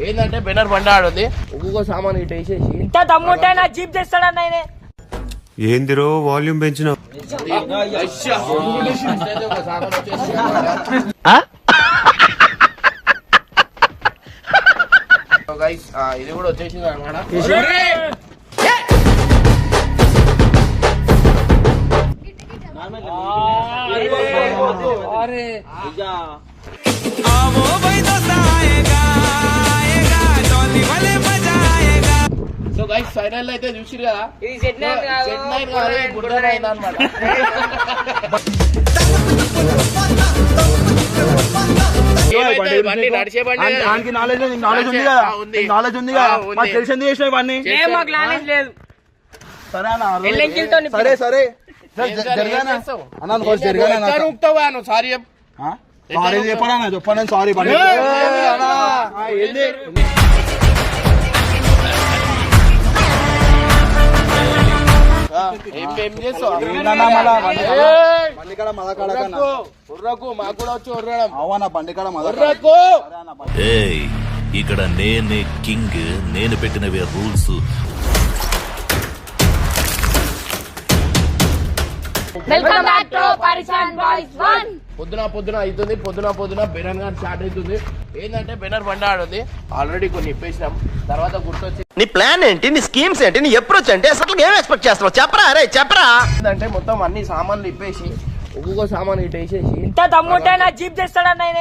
ఏంటంటే బెనర్ బండి ఆడుంది ఒక్కొక్క సామాన్ ఇటు వేసేసి ఇంత దమ్ముంటే నా జీప్ తెస్తాడన్న ఆయన. ఏందిరో వాల్యూమ్ పెంచిన ఇది కూడా వచ్చేసింది అనమాట. సో గైస్ ఫైనల్ అయితే చూసిరు కదా, అనమాట. నడిచే బండి నాలెడ్జ్ ఉంది కదా, మాకు తెలిసింది చేసిన ఇవన్నీ. లేదు సరే సరే సారీ చెప్పాను సారీ ఏం చేస్తావు మాకు కూడా వచ్చి ఉర్రడం అవునా బండి కాడ ఇక్కడ నేనే కింగ్, నేను పెట్టినవే రూల్స్. పొద్దున అవుతుంది, పొద్దున బెనర్ గారు స్టార్ట్ అవుతుంది. ఏంటంటే బెనర్ బండి ఆడుంది, ఆల్రెడీ కొన్ని ఇప్పేసినాం. తర్వాత గుర్తొచ్చి నీ ప్లాన్ ఏంటి, నీ స్కీమ్స్ ఏంటి, నీ అప్రోచ్ అంటే అసలు ఏం ఎక్స్పెక్ట్ చేస్తున్నావు చెప్పరా? అరే చెప్పరా. ఏంటంటే మొత్తం అన్ని సామాన్లు ఇప్పేసి ఒక్కొక్క సామాన్ ఇటు వేసేసి ఇంత దమ్ముంటే నా జీప్ తెస్తాడన్న ఆయన.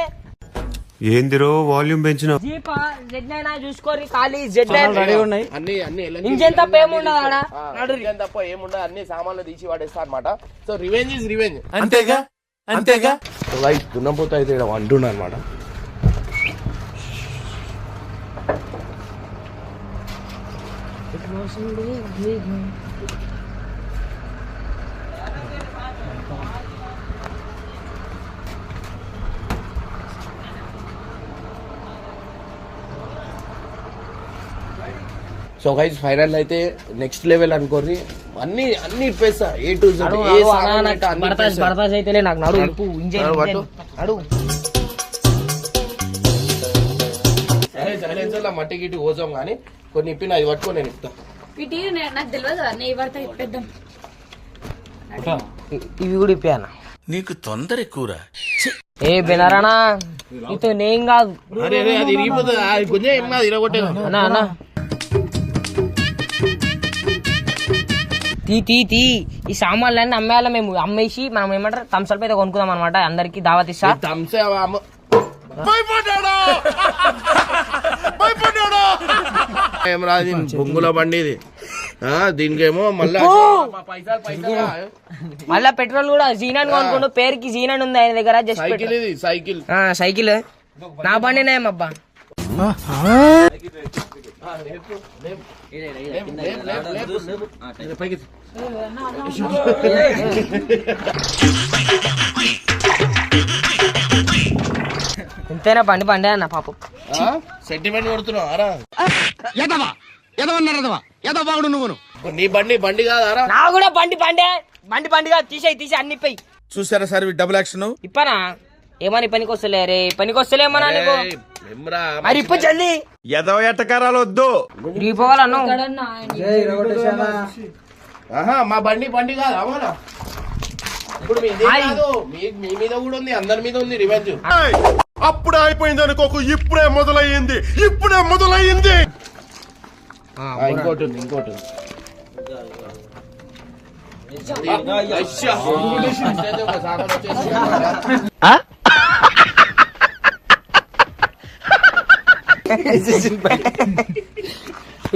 ఏందిరో వాల్యూమ్ పెంచిన జీప్ Z9 చూసుకోరి, ఖాళీ Z9 అన్ని ఇంజన్ తప్ప ఏముండదు ఆడ, ఇంజన్ తప్ప ఏముండదు, అన్ని సామాన్లు తీసి వాడేస్తా అనమాట. So revenge is revenge. అంతేగా దున్నపోతే అయితే ఇక్కడ అంటున్నా అనమాట. సో గైస్ ఫైనల్ అయితే నెక్స్ట్ లెవెల్ అనుకోరి, అన్ని ఇప్పేస్తా ఏ టు జెడ్. అయితే నాకు నడు నడు సైలెన్సర్ లా మట్టి గిట్టి పోసాం కానీ కొన్ని ఇప్పి అది పట్టుకో, నేను ఇప్పుతా. నాకు తెలియదు. ఇవి కూడా ఇప్పానా? నీకు తొందర ఎక్కువరా. ఏ బెనరానా నీతో నేను కాదు. అరే అది ఇరిగిపోతుంది, కొంచెం ఏం కాదు, ఇరగొట్టేది అన్నా తీ ఈ సామాన్లన్నీ అమ్మేయాల. మేము అమ్మేసి మనం ఏమంటారు థమ్స్అప్ అయితే కొనుక్కుందాం అనమాట. అందరికి దావత్ ఇస్తా. ఏం రాదు, బొంగుల బండి ఇది. దీనికేమో మళ్ళా పెట్రోల్ కూడా జీనాన్ కొనుక్కోండు. పేరుకి జీనాన్ ఉంది ఆయన దగ్గర. జస్ట్ సైకిల్ నా బండినేమబ్బా. ఇంతేనా బండి అన్న పాపం. సెంటిమెంట్ కొడుతున్నావు నువ్వు. నీ బండి కాదారా? నా కూడా బండి కాదు. తీసి అన్ని పై చూసారా సార్ డబుల్ యాక్షన్. ఇప్పనా ఏమని పనికి వస్తలే రే, పనికి వస్తలేమన్నా నీకు. మరి ఇప్పుడు జల్దీ ఎదవ ఎట్టకారాలు వద్దు. రీపోవాలను మా బండి కాదు అమ్మా. ఇప్పుడు మీ మీద కూడా ఉంది, అందరి మీద ఉంది రివెంజ్. అప్పుడే అయిపోయింది అనుకోకు, ఇప్పుడే మొదలయ్యింది. ఇంకోటి ఉంది.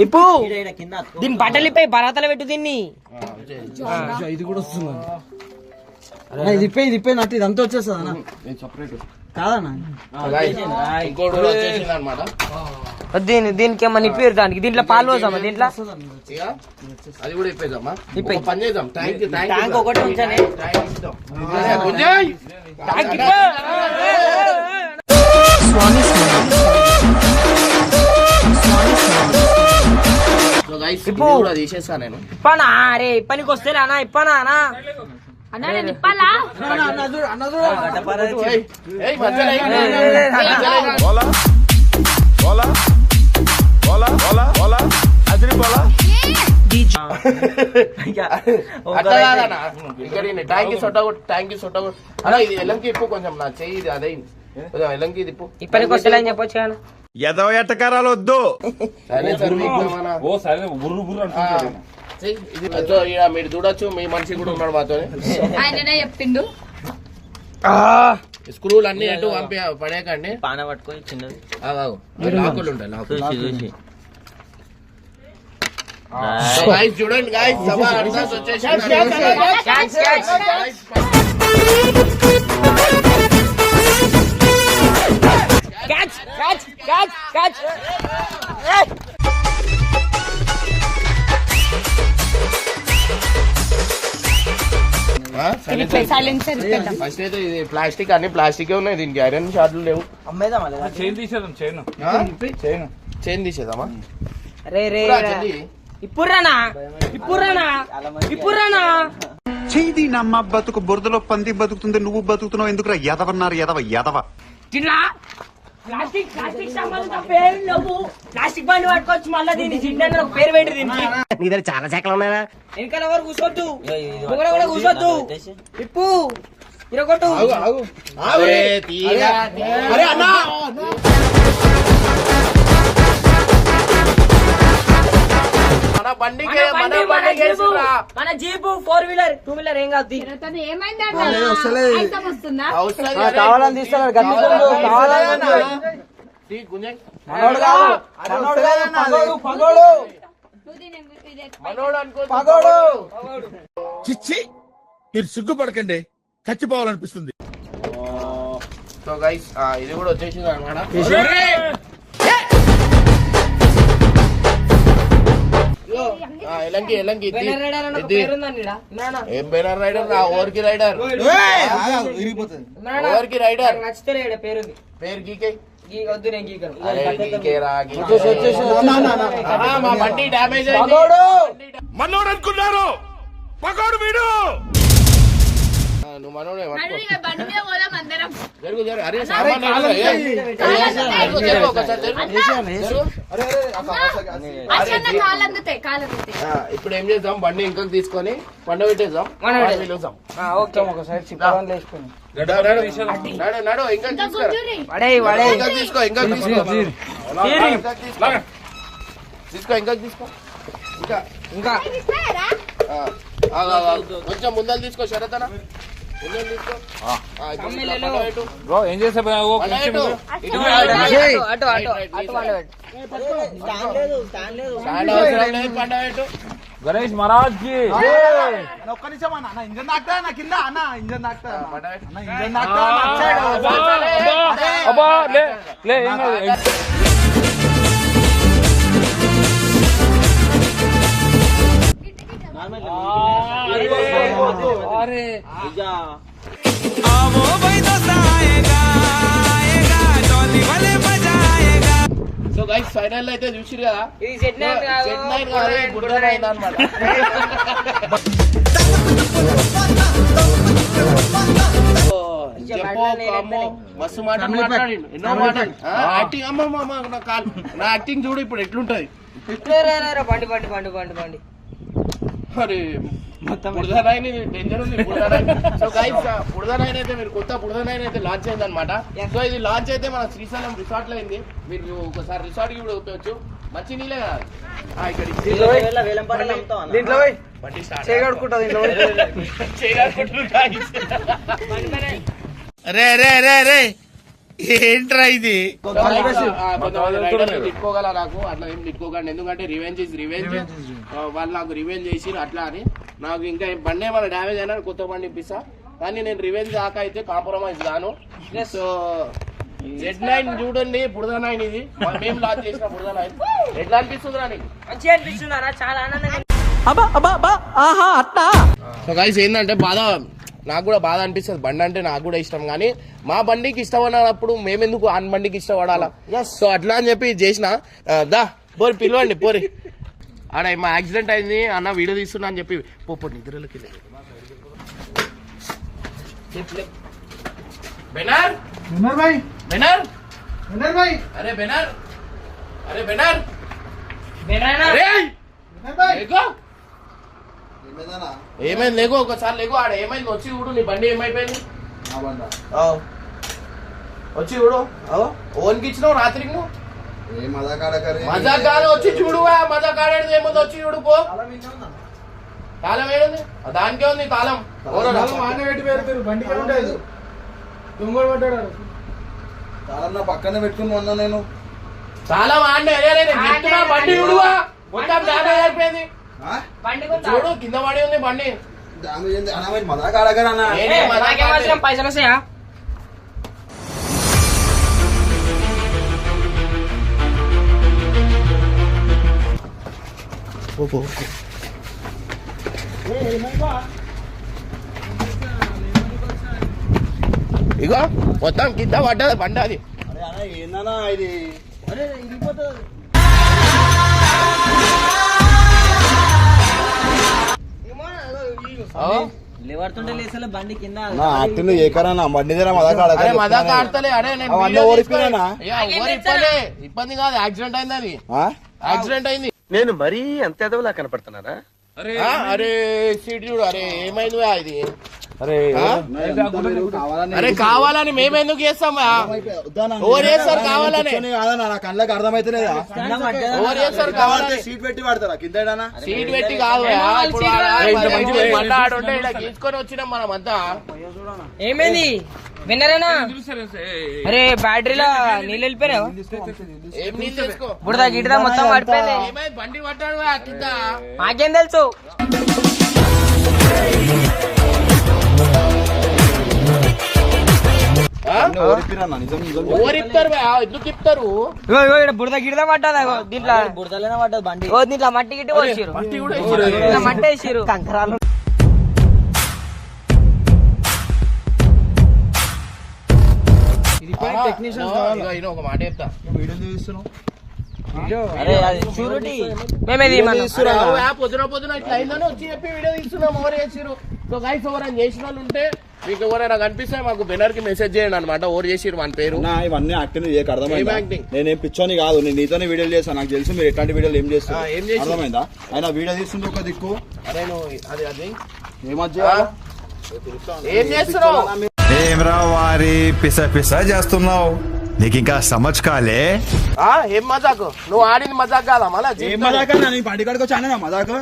ఇప్పుడు దీని బట్టలు ఇప్పి బరాతలు పెట్టు దీన్ని. ఇది కూడా వస్తుంది. ఇది ఇప్పే నట్టు ఇదంతా వచ్చేస్తుంది అన్న. కాదన్నా దీనికి ఏమన్నా ఇప్పి దానికి. దీంట్లో పాలు పోసామా? దీంట్లో అది కూడా ఇప్పేద్దామా? ఇప్పి పని చేద్దాం. ట్యాంక్ ఒకటి ఉంచానే. తీసేస్తా నేను. ఇప్పనా అరే పనికి వస్తే అన్నా ఇప్పనా అన్నా. అన్న అట్లా కాదన్నా ఇక్కడ ట్యాంక్ సొట్ట అలా ఇది ఎలంకి ఇప్పు కొంచెం నా చెయ్యి ఇది అదే కొంచెం ఎలంకి ఇది ఇప్పు ఇప్పటికి వస్తలేని చెప్పొచ్చు కానీ ఎదవ ఎట్టకారాలు వద్దు. సైలెన్సర్ ఇది మీరు చూడొచ్చు మీ మనిషి కూడా ఉన్నాడు మాతో ఆయననే చెప్పిండు. స్క్రూలు అన్ని అటు పంపి పడేయకండి. పాన పట్టుకొని చిన్నది లాకులు ఉంటాయి చూడండి గాయస్ సభ అడ్వాన్స్ వచ్చేసి సైలెన్సర్ ఇప్పేద్దాం. ఫస్ట్ అయితే ఇది ప్లాస్టిక్ అన్ని ప్లాస్టిక్ ఉన్నాయి, దీనికి ఐరన్ షార్ట్లు లేవు. చైన్ తీసేద్దామా? రే రే ఇప్పుడురానా చేయి నమ్మ బతుకు బురదలో పంది బతుకుతుంది, నువ్వు బతుకుతున్నావు ఎందుకురా? ఎదవన్నారు ఎదవ చిన్నా ప్లాస్టిక్ సంబంధించిన పేరు నువ్వు ప్లాస్టిక్ బండి పట్టుకోవచ్చు. మళ్ళీ దీన్ని జిండని ఒక పేరు పెట్టి దీనికి నీ దగ్గర చాలా శాఖలు ఉన్నాయా? వెనకాల ఎవరు కూర్చోద్దు, కూడా కూర్చోద్దు. ఇప్పు ఇరగొట్టు. మన జీపు 4-wheeler 2-wheeler ఏం కాదు. ఏమైంది వస్తుందా? కావాలని తీస్తాడు చిచ్చి మీరు సిగ్గుపడకండి, చచ్చిపోవాలనిపిస్తుంది. సో గైస్ ఇది కూడా వచ్చేసింది అనమాట. ఎలంకి ఏం బెనర్ రైడర్ నా ఓవర్కి రైడర్ ఓవర్కి రైడర్ నచ్చితే పేరు పేరు గీకే వద్దు నేను గీకను. మా బండి డ్యామేజ్ మనోడు అనుకున్నారు, మగోడు వీడు. నువ్వు మనోడే బండి మీద పోదాం అందరం. జరుగు అరే ఇప్పుడు ఏం చేద్దాం, బండి ఇంకా తీసుకొని పండ పెట్టేద్దాం. నడు ఇంకా తీసుకో ఇంకా కొంచెం ముందలు తీసుకో శరతన ఏం చేసా గణేష్ మహారాజ్ కి ఒక్క నిమిషం అన్న ఇంజన్ దాక్తా నా కింద అన్న ఇంజన్ దాక్తా అబ్బా లే ఏం కాదు. సో గైస్ ఫైనల్ అయితే చూసిరు కదా, ఇది Z9 అనమాట. మస్తు మాటలు మాట్లాడిండు, ఎన్నో మాటలు. యాక్టింగ్ అమ్మ నా యాక్టింగ్ చూడు ఇప్పుడు ఎట్లుంటది. బండి బండి బండి బండి బండి అరే బుడదనాయని డేంజర్ ఉంది. సో గైస్ బుడదనాయని అయితే మీరు కొత్త బుడదనాయని అయితే లాంచ్ అయింది అనమాట. సో ఇది లాంచ్ అయితే మన శ్రీశైలం రిసార్ట్ లో అయింది. మీరు ఒకసారి రిసార్ట్ కి కూడా చూపవచ్చు. మంచి నీళ్ళే కదా ఇక్కడ. ఏంట్రా ఇది? తిట్టుకోగల నాకు అట్లా ఏం తిట్టుకోకండి, ఎందుకంటే రివెంజ్ ఇస్ రివెంజ్. వాళ్ళు నాకు రివెంజ్ చేసి అట్లా అని నాకు ఇంకా బండి ఏమైనా డ్యామేజ్ అయినా కొత్త బండి ఇప్పిస్తా, కానీ నేను రివెంజ్ దాకా అయితే కాంప్రమైజ్ కాను. సో Z9 చూడండి, బుడద9 ఇది మేము లాంచ్ చేసిన బుడద9. ఎట్లా అనిపిస్తుంది రా నీకు? మంచిగా అనిపిస్తున్నారా? చాలా ఆనందంగా. సో గైస్ ఏంటంటే నాకు కూడా బాధ అనిపిస్తుంది. బండి అంటే నాకు కూడా ఇష్టం, కానీ మా బండికి ఇష్టపడినప్పుడు మేమెందుకు ఆ బండికి ఇష్టపడాలా? సో అట్లా అని చెప్పి చేసిన. దా పోరి పిలవండి పోరి. ఆడ మా యాక్సిడెంట్ అయింది అన్న, వీడియో తీస్తున్నా అని చెప్పి పో నిద్రలోకి. బెనర్ బెనర్ అరే బెనర్ అరే బెనర్ అరే బెనర్. అరే బెనర్. అరే బెనర్. అరే బెనర్. అరే బెనర్. అరే బెనర్. అరే బెనర్. అరే బెనర్. అరే బెనర్. అరే బెనర్. అరే బెనర్. అరే బెనర్. అరే బెనర్. అరే బెనర్. అరే బెనర్. అరే బెనర్. అరే బెనర్. అరే బెనర్. ఏమైంది లేకు ఒకసారి లేకు ఆడ ఏమైంది వచ్చి చూడు నీ బండి ఏమైపోయింది వచ్చి చూడు ఓన్కి ఇచ్చినావు రాత్రికి నువ్వు మజా కాదు వచ్చి చూడు మజా కాడేది ఏముంది వచ్చి చూడు పో తాళం ఏడుంది దానికే ఉంది తాళం పక్కనే పెట్టుకుని ఉన్నా నేను తాళం ఆడిన బండి చూడువా మొత్తం డ్యామేజ్ అయిపోయింది చూడు కింద పడి ఉంది బండి నేనే మజాక్ ఆడలేదు. పైసలు వస్తాయా? ఇగో మొత్తం కింద పడ్డది బండి అది ఏందన్నా ఇది అరే మజాక్ ఆడతలే అరే నేను వీడియో తీసుకొని- ఇబ్బంది కాదు యాక్సిడెంట్ అయింది అది యాక్సిడెంట్ అయింది నేను మరీ అంత ఎదవలా కనపడుతున్నారా? అరే సీట్ చూడు అరే ఏమైంది ఇది అరే కావాలని మేమెందుకు చేస్తాం ఎవరు చేస్తారు కావాలని కళ్ళకి అర్థమైతలేదా ఎవరు చేస్తారు కావాలని సీట్ పెట్టి పడతారా కింద సీట్ పెట్టి కాదు ఆడుంటే ఇలా తీసుకొని వచ్చినాం మనం అంతా ఏమైంది విన్నరేనా? అరే బ్యాటరీలో నీళ్ళు వెళ్ళిపోయావు, ఏం నీళ్ళు తీసుకో బుడదా గిడదా మొత్తం పడిపోయింది. ఏమైంది బండి పట్టాడు కింద మాకేం తెలుసు? ఎవరు ఇస్తారు ఎందుకు ఇస్తారు బుడద గిడదా పడ్డా దీంట్లో బుడదలేనా పడ్డది బండి. ఓ దీంట్లో మట్టి గిట్టి పోసిరు, మట్టి వేసిరు కంకరాలు. ఒక మాట చెప్తా మేమేది పొద్దున ఇట్లా అయిందని వచ్చి చెప్పి వీడియో తీస్తున్నాం ఎవరు చేసిరు. సో గైస్ ఎవరైనా చేసిన వాళ్ళు ఉంటే మీకు ఎవరైనా కనిపిస్తే మాకు బెనర్ కి మెసేజ్ చేయండి అనమాట ఎవరు చేసిరు మన పేరు. ఇవన్నీ యాక్టింగ్ అర్థమైందా? యాక్టింగ్ నేనేం పిచ్చోని కాదు, నేను నీతోనే వీడియోలు చేస్తాను. నాకు తెలుసు మీరు ఎట్లాంటి వీడియోలు ఏం చేస్తారు. ఏం చేసి అర్థమైందా? ఆయన వీడియో తీస్తుంది ఒక దిక్కు. అరే నువ్వు అది అది ఏం చేస్తున్నావు? ఏమ్రా వారి పిస పిస చేస్తున్నావు, నీకు ఇంకా సమజ్ కాలే? ఏం మజాకు నువ్వు ఆడింది మజాక్ కాదా మళ్ళా ఏం మజాక? నేను బండి కాడికి వచ్చాను మజాకు.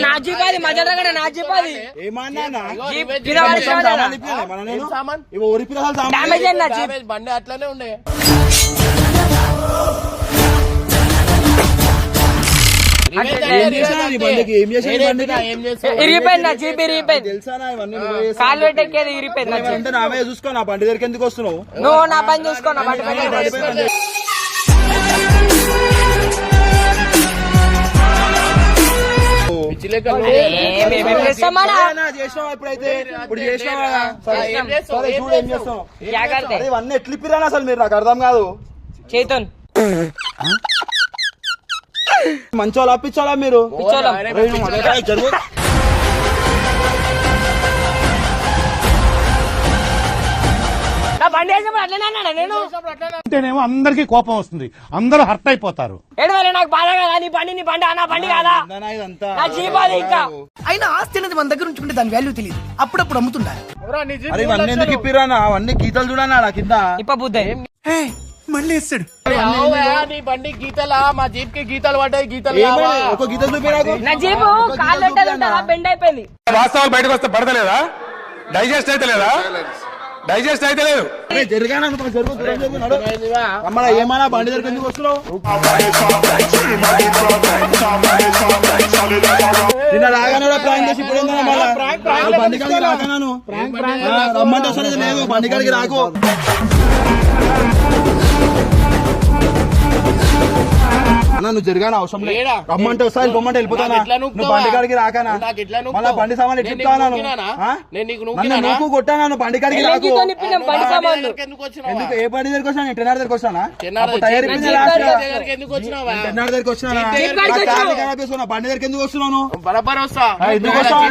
నా జీపాది మజాగా నా జీపాది ఏమన్నా సామాన్ డ్యామేజ్ అయింది నా జీప్. బండి అట్లనే ఉండే ఇరిగిపోయింది నా జీప్, ఇరిగిపోయింది. తెలుసానా ఇవన్నీ? కాలు పెట్టేది ఇరిగిపోయింది నా జీప్. అంటే నావే చూసుకో, నా బండి దగ్గరికి ఎందుకు వస్తున్నావు? నువ్వు నా పని చూసుకో, నా బండి పని చేసినావు ఎప్పుడైతే ఇప్పుడు చేసినావు కదా. సరే చూడు ఏం చేస్తావు. ఇవన్నీ ఎట్లిప్పిరాను అసలు మీరు, నాకు అర్థం కాదు. చేతన్ మంచోళ్ళ అప్పించాలా మీరు? జరుగు. నా బండి వేసినప్పుడు అట్లనే అన్నాడా నేను? అంటేనేమో అందరికి కోపం వస్తుంది, అందరూ హర్ట్ అయిపోతారు. ఏడవలే నాకు బాధ కదా, నీ బండి నా బండి కాదా? ఇదంతా నా జీప్ అది ఇంకా. అయినా ఆస్తి అనేది మన దగ్గర ఉంచుకుంటే దాని వాల్యూ తెలియదు, అప్పుడప్పుడు అమ్ముతుండాలి. అరే ఇవన్నీ ఎందుకు ఇప్పిరానా? అవన్నీ గీతలు చూడనా కింద. ఇప్ప బుద్ధ మళ్ళీ వేస్తాడు. నీ బండి గీతలా మా జీప్ కి గీతలు పడ్డాయి. గీతలు ఒక గీతలు చూపి. నా జీపు కాళ్ళు పెట్టేది ఉంటుందా? బెండ్ అయిపోయింది. వాస్తవాలు బయటకు వస్తే పడతలేదా? డైజెస్ట్ అయితే లేదా? డైజెస్ట్ అయితే లేదు. జరిగాను ఏమన్నా బండి దగ్గర ఎందుకు వస్తున్నావు? నిన్న రాగానే ప్లాన్ చేసి ఇప్పుడు బండి కాడికి రాకనాను రమ్మంటే వస్తుంది లేదు. బండి కాడికి రాకు. అన్న నువ్వు జరగాను అవసరం లేదు. ఏడా? రమ్మంటే వస్తా పొమ్మంటే వెళ్ళిపోతానా? నాకు ఎట్లా నువ్వు బండి కాడికి రాకానా? నాకు ఎట్లా నూకుతావు? మళ్ళా బండి సామాన్లు నేను ఎట్లా నీకు నూకినానా? నేను నీకు నూకినానా? నువ్వు కొట్టాను నువ్వు బండి కాడికి రాకు. ఎల్లంకితో నిప్పినాం బండి సామాన్లు. ఎందుకు వచ్చినావా? ఎందుకు ఏ బండి దగ్గరికి వచ్చాను? టెన్నర్ దగ్గరికి వచ్చానా? చెన్నాడు టైర్ ఇప్పించే లాస్ట్ గా. దగ్గరికి ఎందుకు వచ్చినావా? టెన్నర్ దగ్గరికి వచ్చానా? జీప్ దగ్గరికి ఆ కార్ని వచ్చావు. ఖరాబ్ చేసుకున్నా. బండి దగ్గరికి ఎందుకు వస్తున్నాను? బరాబర్ వస్తా. ఎందుకు వస్తావా?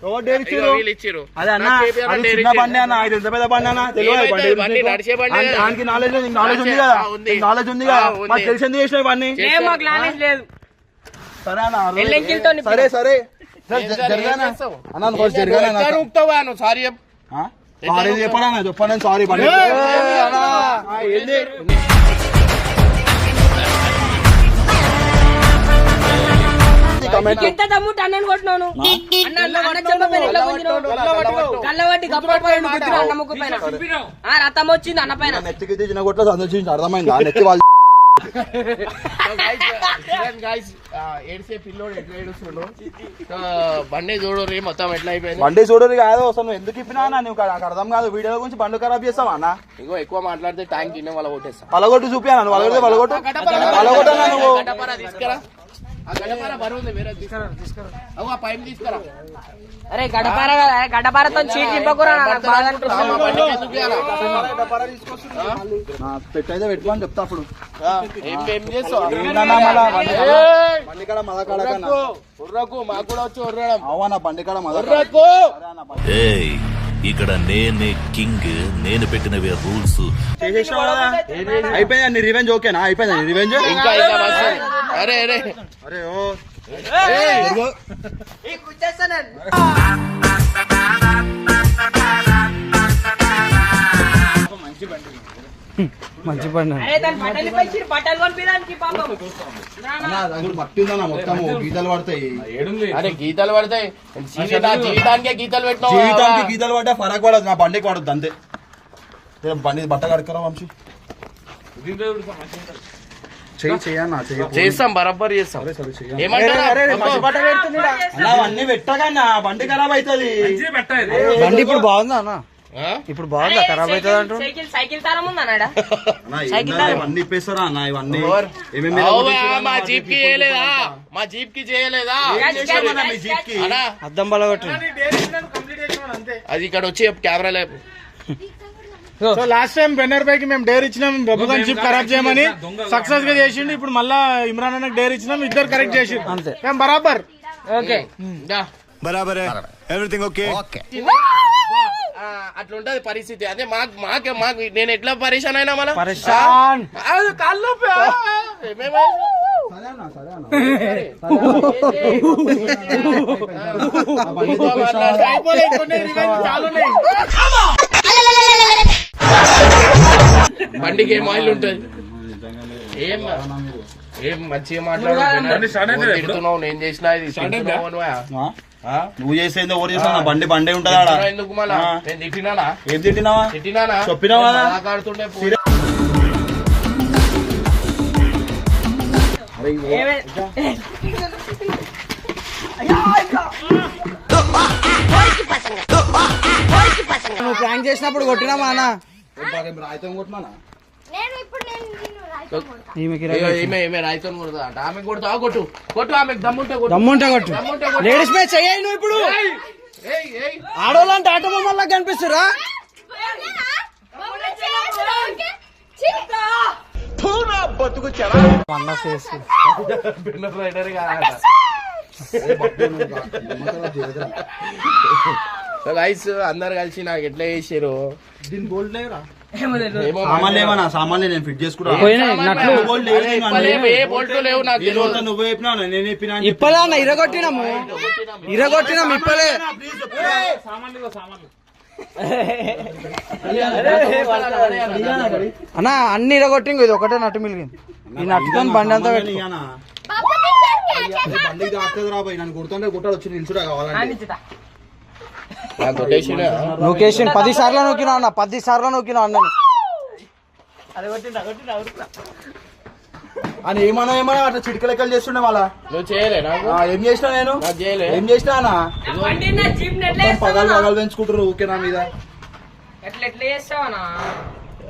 ఎవరు డేర్ ఇచ్చిర్రు? వీళ్ళు ఇచ్చిర్రు. అదే అన్న నాకు కేపీఆర్ అది డేర్ చిన్న ఇచ్చిర్రు. బండి అన్న ఇది ఎంత పెద్ద బండి అన్న తెలియదు ఏమైతే బండి బండి గురించి. నడిచే బండి కదా. దానికి నాలెడ్జ్ ఉంది కదా ఉంది. నాలెడ్జ్ ఉంది కదా ఉంది. మాకు తెలిసి ఎందుకు చేసినావు ఇవన్నీ? ఏం మాకు నాలెడ్జ్ లేదు. సరే అన్న ఎల్లంకితో సరే సరే ఏం జరగానా చేస్తావు? అన్న నువ్వు ఫస్ట్ జరగానా ఎట్లా నూకుతావా? నువ్వు సారీ చెప్పు. సారీ చెప్పానా చెప్పాను సారీ బండి ఏంది ఎంత దమ్ముంటే అన్నను కొట్టినావు నువ్వు? అన్న చెప్పపోయిన ఎట్లా గుంజినావు? కళ్ళబట్టి గప్పపడి గుద్దినావు అన్న ముక్కు పైన. రథం వచ్చింది అన్న పైన. నెత్తికి చిన్న కొట్ల సందర్శించి అర్థమైందా నెత్తి వాళ్ళు Guys, ఏడిసే పిల్లోడు ఎట్లా ఏడుస్తుండు. బండి చూడు రే మొత్తం ఎట్లా అయిపోయింది. బండి చూడరు కాదు అసలు నువ్వు ఎందుకు ఇప్పినా నువ్వు నాకు అర్థం కాదు వీడియో గురించి బండ్లు ఖరాబ్ చేస్తావా అన్న ఇగో ఎక్కువ మాట్లాడితే ట్యాంక్ తినే వాళ్ళ కొట్టేస్తా. పలగొట్టు చూపియాను పలగొట్టు పలగొట్టా నువ్వు గడపర తీసుకురా. ఆ గడపర బరువు ఉంది వేరే తీసుకురా. అవు ఆ పైప్ తీసుకురా. అరే గడపారతో చీట్ నింపకురా నాకు బాధ అనిపిస్తుంది. ఆ బండికి ఎందుకు ఇయ్యాలా? పెట్టయితే పెట్టుకోని చెప్తా అప్పుడు ఏం చేస్తావు? బండి కాడ మద కాడ ఉర్రకు మాకు కూడా వచ్చి ఉర్రడం. అవన్న బండి కాడ మద ఉర్రకు ఏయ్ ఇక్కడ నేనే కింగ్, నేను పెట్టినవే రూల్స్. చేసేసినావు కదా అయిపోయింది నీ రివెంజ్ ఓకేనా అయిపోయింది నీ రివెంజ్ ఇంకా బస్సు. అరే అరే అరే ఓ మంచి బండి అరే దాని బట్టలు పైచి బట్టలు కొనిపించడానికి పాపం. మట్టి ఉందన్న మొత్తం గీతలు పడతాయి అరే గీతలు పడతాయి. జీవితానికే గీతలు పెట్టినావు. జీవితానికి గీతలు పడ్డా ఫరక్ పడదు నా బండికి పడద్దు అంతే బండి బట్ట కడుక్కరా వంశీ చేస్తాం బరాబర్ చేస్తాం. అవన్నీ పెట్టకన్నా బండి ఖరాబ్ అవుతుంది బండి ఇప్పుడు బాగుందా అన్న? ఇప్పుడు బాగుందా ఖరాబ్ అవుతుంది అంటూ? సైకిల్ తారం ఉందన్నాడా? ఇవన్నీ ఇప్పేస్తారా అన్న ఇవన్నీ మా జీప్ కి చేయలేదా? మా జీప్ కి చేయలేదా? మీ జీప్ కి అన్నా, అద్దం బలగొట్టు. అది ఇక్కడ వచ్చి కెమెరా లేపు. సో లాస్ట్ టైం బెన్నర్ పైకి మేము డేర్ ఇచ్చినాం బబుగన్ జీప్ ఖరాబ్ చేయమని సక్సెస్ గా చేసిండు ఇప్పుడు మళ్ళా ఇమ్రాన్ అన్నకి డేర్ ఇచ్చినాం ఇద్దరు కరెక్ట్ చేసిండు అంతే బరాబర్ ఓకే బరాబర్ ఎవ్రీథింగ్ ఓకే అట్లుంటది పరిస్థితి. అదే మాకు నేను ఎట్లా పరేషాన్ అయినా మన పరేషాన్. కాళ్ళు బండికి ఏం ఆయిల్ ఉంటుంది. ఏం మంచిగా మాట్లాడుతున్నావు. నేను చేసినా ఇది నువ్వు చేసేది ఎవరు చేసినా బండి బండే ఉంటదా ఎందుకు మళ్ళా? నేను తిట్టినానా? ఏం తిట్టినావా తిట్టినానా? చెప్పినావా మాట్లాడుతుండే నువ్వు ప్రాంక్ చేసినప్పుడు కొట్టినామా అన్న? రాయితం కొట్టినా ఈమె రాయితో కొడుతుంది అంట. ఆమె కొడుతా కొట్టు కొట్టు ఆమెకు దమ్ముంటే కొట్టు. దమ్ముంటా కొట్టు. లేడీస్ మ్యాచ్ చెయ్యి నువ్వు ఇప్పుడు. ఆడోళ్ళంటే ఆటో బొమ్మల్లా కనిపిస్తురా? అందరు కలిసి నాకు ఎట్లా చేసారు. సామాన్లు నేను ఫిట్ చేసుకుంటా లేవు నాకు తెలియదు. నువ్వు చెప్పినా నేను చెప్పినా ఇప్పలే అన్న ఇరగొట్టినాము ఇప్పలే. అన్న అన్ని ఇరగొట్టి ఇది ఒకటే నట్టు మిలిగింది. ఈ నట్టుతో బండి అంతా పెట్టి బండికి రాలేదు రాబోయ్ నన్ను గుర్తుంటే గుట్టాడు వచ్చి నిల్చుడా కావాలంటే లొకేషన్ 10 సార్లు నొక్కినా అన్న 10 సార్లు నొక్కినా అన్నని అని ఏమన్నా అట్లా చిటిక లెక్కలు చేస్తుండే మళ్ళా నువ్వు చేయలే నాకు. ఏం చేసినా నేను ఏం చేసినా జీప్ పగలు పెంచుకుంటారు ఊకే నా మీద ఎట్లా చేస్తావనా?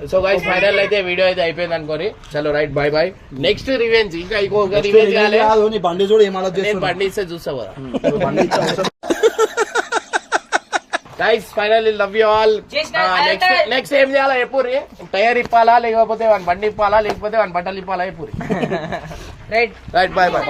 సో గైస్ ఫైనల్ అయితే వీడియో అయితే అయిపోయింది అనుకోని చలో right by by next revenge ఇంకా ఇంకొక రివెంజ్ కాలే నీ బండి చూడు ఏం ఆలోచన నేను బండి ఇస్తే చూస్తావు కదా guys finally love you all next ఏం చేయాలా ఎప్పుడు టైర్ ఇప్పాలా లేకపోతే వన్ బండి ఇప్పాలా లేకపోతే వన్ బట్టలు ఇప్పాలా ఎప్పుడు రైట్ రైట్ బై బై